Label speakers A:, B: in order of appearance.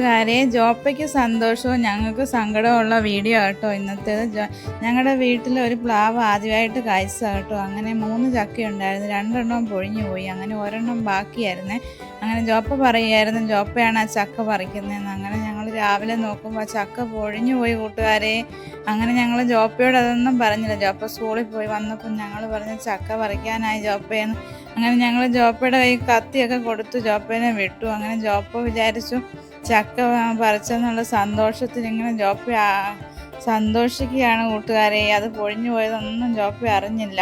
A: കൂട്ടുകാരെ, ജോപ്പയ്ക്ക് സന്തോഷവും ഞങ്ങൾക്ക് സങ്കടമുള്ള വീഡിയോ കേട്ടോ ഇന്നത്തേത്. ഞങ്ങളുടെ വീട്ടിൽ ഒരു പ്ലാവ് ആദ്യമായിട്ട് കായ്ച്ച കേട്ടോ. അങ്ങനെ 3 ചക്ക ഉണ്ടായിരുന്നു, 2 എണ്ണം പൊഴിഞ്ഞു പോയി, അങ്ങനെ ഒരെണ്ണം ബാക്കിയായിരുന്നേ. അങ്ങനെ ജോപ്പ പറയുമായിരുന്നു ജോപ്പയാണ് ആ ചക്ക പറിക്കുന്നതെന്ന്. അങ്ങനെ ഞങ്ങൾ രാവിലെ നോക്കുമ്പോൾ ആ ചക്ക പൊഴിഞ്ഞു പോയി കൂട്ടുകാരെ. അങ്ങനെ ഞങ്ങൾ ജോപ്പയോട് അതൊന്നും പറഞ്ഞില്ല. ജോപ്പ സ്കൂളിൽ പോയി വന്നപ്പോൾ ഞങ്ങൾ പറഞ്ഞു ചക്ക പറിക്കാനായി ജോപ്പയെന്ന്. അങ്ങനെ ഞങ്ങൾ ജോപ്പയുടെ കൈ കത്തിയൊക്കെ കൊടുത്തു ജോപ്പേനെ വിട്ടു. അങ്ങനെ ജോപ്പ വിചാരിച്ചു ചക്ക പറിച്ചെന്നുള്ള സന്തോഷത്തിൽ ഇങ്ങനെ ജോപ്പ സന്തോഷിക്കുകയാണ് കൂട്ടുകാരെ. അത് പൊഴിഞ്ഞു പോയതൊന്നും ജോപ്പ അറിഞ്ഞില്ല.